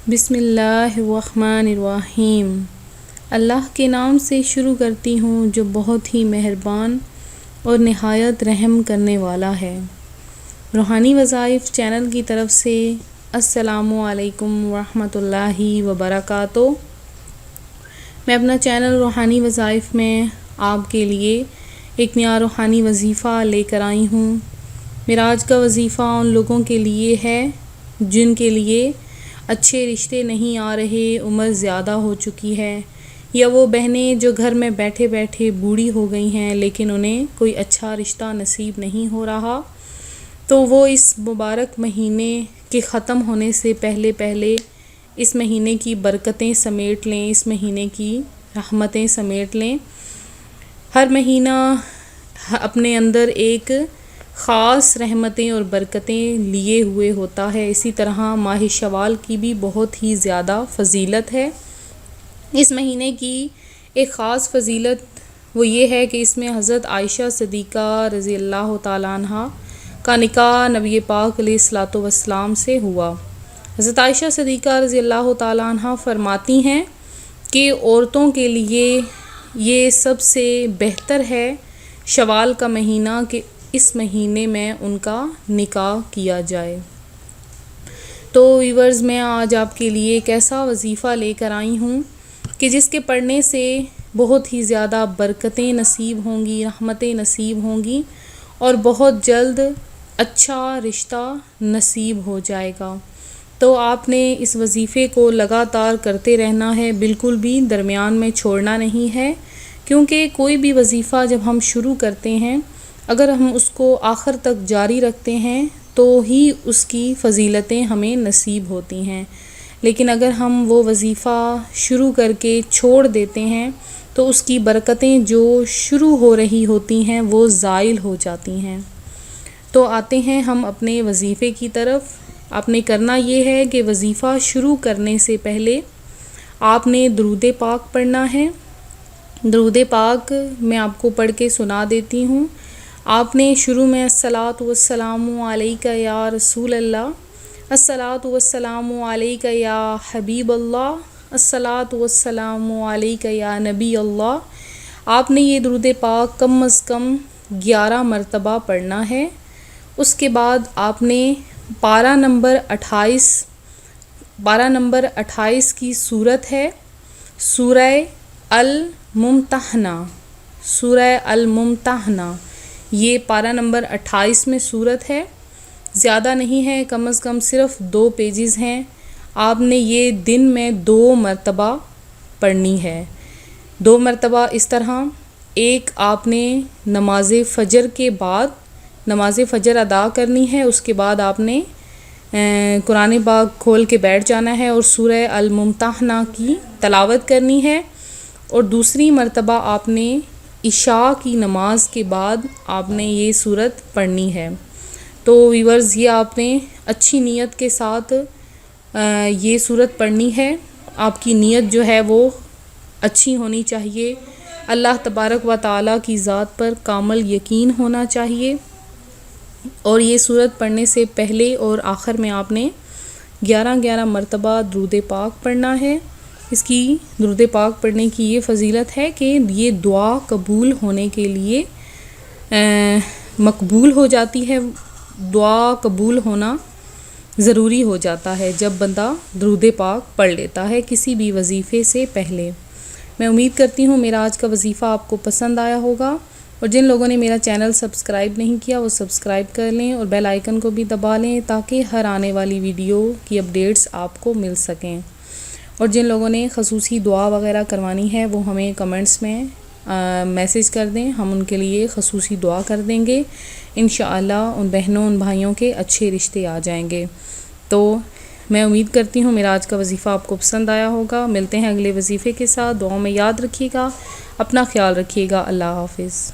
بسم اللہ الرحمن الرحیم۔ اللہ کے نام سے شروع کرتی ہوں جو بہت ہی مہربان اور نہایت رحم کرنے والا ہے۔ روحانی وظائف چینل کی طرف سے السلام علیکم ورحمۃ اللہ وبرکاتہ۔ میں اپنا چینل روحانی وظائف میں آپ کے لیے ایک نیا روحانی وظیفہ لے کر آئی ہوں۔ میرا آج کا وظیفہ ان لوگوں کے لیے ہے جن کے لیے اچھے رشتے نہیں آ رہے، عمر زیادہ ہو چکی ہے، یا وہ بہنیں جو گھر میں بیٹھے بیٹھے بوڑھی ہو گئی ہیں لیکن انہیں کوئی اچھا رشتہ نصیب نہیں ہو رہا، تو وہ اس مبارک مہینے کے ختم ہونے سے پہلے اس مہینے کی برکتیں سمیٹ لیں، اس مہینے کی رحمتیں سمیٹ لیں۔ ہر مہینہ اپنے اندر ایک خاص رحمتیں اور برکتیں لیے ہوئے ہوتا ہے، اسی طرح ماہ شوال کی بھی بہت ہی زیادہ فضیلت ہے۔ اس مہینے کی ایک خاص فضیلت وہ یہ ہے کہ اس میں حضرت عائشہ صدیقہ رضی اللہ تعالیٰ عنہ کا نکاح نبی پاک علیہ الصلوۃ والسلام سے ہوا۔ حضرت عائشہ صدیقہ رضی اللہ تعالیٰ عنہ فرماتی ہیں کہ عورتوں کے لیے یہ سب سے بہتر ہے شوال کا مہینہ کہ اس مہینے میں ان کا نکاح کیا جائے۔ تو ویورز، میں آج آپ کے لیے ایک ایسا وظیفہ لے کر آئی ہوں کہ جس کے پڑھنے سے بہت ہی زیادہ برکتیں نصیب ہوں گی، رحمتیں نصیب ہوں گی اور بہت جلد اچھا رشتہ نصیب ہو جائے گا۔ تو آپ نے اس وظیفے کو لگاتار کرتے رہنا ہے، بالکل بھی درمیان میں چھوڑنا نہیں ہے، کیونکہ کوئی بھی وظیفہ جب ہم شروع کرتے ہیں، اگر ہم اس کو آخر تک جاری رکھتے ہیں تو ہی اس کی فضیلتیں ہمیں نصیب ہوتی ہیں، لیکن اگر ہم وہ وظیفہ شروع کر کے چھوڑ دیتے ہیں تو اس کی برکتیں جو شروع ہو رہی ہوتی ہیں وہ زائل ہو جاتی ہیں۔ تو آتے ہیں ہم اپنے وظیفے کی طرف۔ آپ نے کرنا یہ ہے کہ وظیفہ شروع کرنے سے پہلے آپ نے درود پاک پڑھنا ہے۔ درود پاک میں آپ کو پڑھ کے سنا دیتی ہوں۔ آپ نے شروع میں الصلاۃ والسلام علیک یا رسول اللہ، الصلاۃ والسلام علیک یا حبیب اللہ، الصلاۃ والسلام علیک یا نبی اللہ۔ آپ نے یہ درود پاک کم از کم 11 مرتبہ پڑھنا ہے۔ اس کے بعد آپ نے پارہ نمبر 28 کی صورت ہے سورہ الممتحنہ۔ سورہ الممتحنہ یہ پارہ نمبر 28 میں صورت ہے، زیادہ نہیں ہے، کم از کم صرف 2 پیجز ہیں۔ آپ نے یہ دن میں 2 مرتبہ پڑھنی ہے۔ 2 مرتبہ اس طرح، ایک آپ نے نماز فجر کے بعد نماز فجر ادا کرنی ہے، اس کے بعد آپ نے قرآن پاک کھول کے بیٹھ جانا ہے اور سورہ الممتحنہ کی تلاوت کرنی ہے، اور دوسری مرتبہ آپ نے عشاء کی نماز کے بعد آپ نے یہ سورت پڑھنی ہے۔ تو ویورز، یہ آپ نے اچھی نیت کے ساتھ یہ سورت پڑھنی ہے۔ آپ کی نیت جو ہے وہ اچھی ہونی چاہیے، اللہ تبارک و تعالیٰ کی ذات پر کامل یقین ہونا چاہیے، اور یہ سورت پڑھنے سے پہلے اور آخر میں آپ نے 11 مرتبہ درود پاک پڑھنا ہے۔ اس کی درود پاک پڑھنے کی یہ فضیلت ہے کہ یہ دعا قبول ہونے کے لیے مقبول ہو جاتی ہے۔ دعا قبول ہونا ضروری ہو جاتا ہے جب بندہ درود پاک پڑھ لیتا ہے کسی بھی وظیفے سے پہلے۔ میں امید کرتی ہوں میرا آج کا وظیفہ آپ کو پسند آیا ہوگا، اور جن لوگوں نے میرا چینل سبسکرائب نہیں کیا وہ سبسکرائب کر لیں اور بیل آئیکن کو بھی دبا لیں تاکہ ہر آنے والی ویڈیو کی اپڈیٹس آپ کو مل سکیں۔ اور جن لوگوں نے خصوصی دعا وغیرہ کروانی ہے وہ ہمیں کمنٹس میں میسج کر دیں، ہم ان کے لیے خصوصی دعا کر دیں گے۔ انشاءاللہ ان بہنوں ان بھائیوں کے اچھے رشتے آ جائیں گے۔ تو میں امید کرتی ہوں میرا آج کا وظیفہ آپ کو پسند آیا ہوگا۔ ملتے ہیں اگلے وظیفے کے ساتھ، دعاؤں میں یاد رکھیے گا، اپنا خیال رکھیے گا۔ اللہ حافظ۔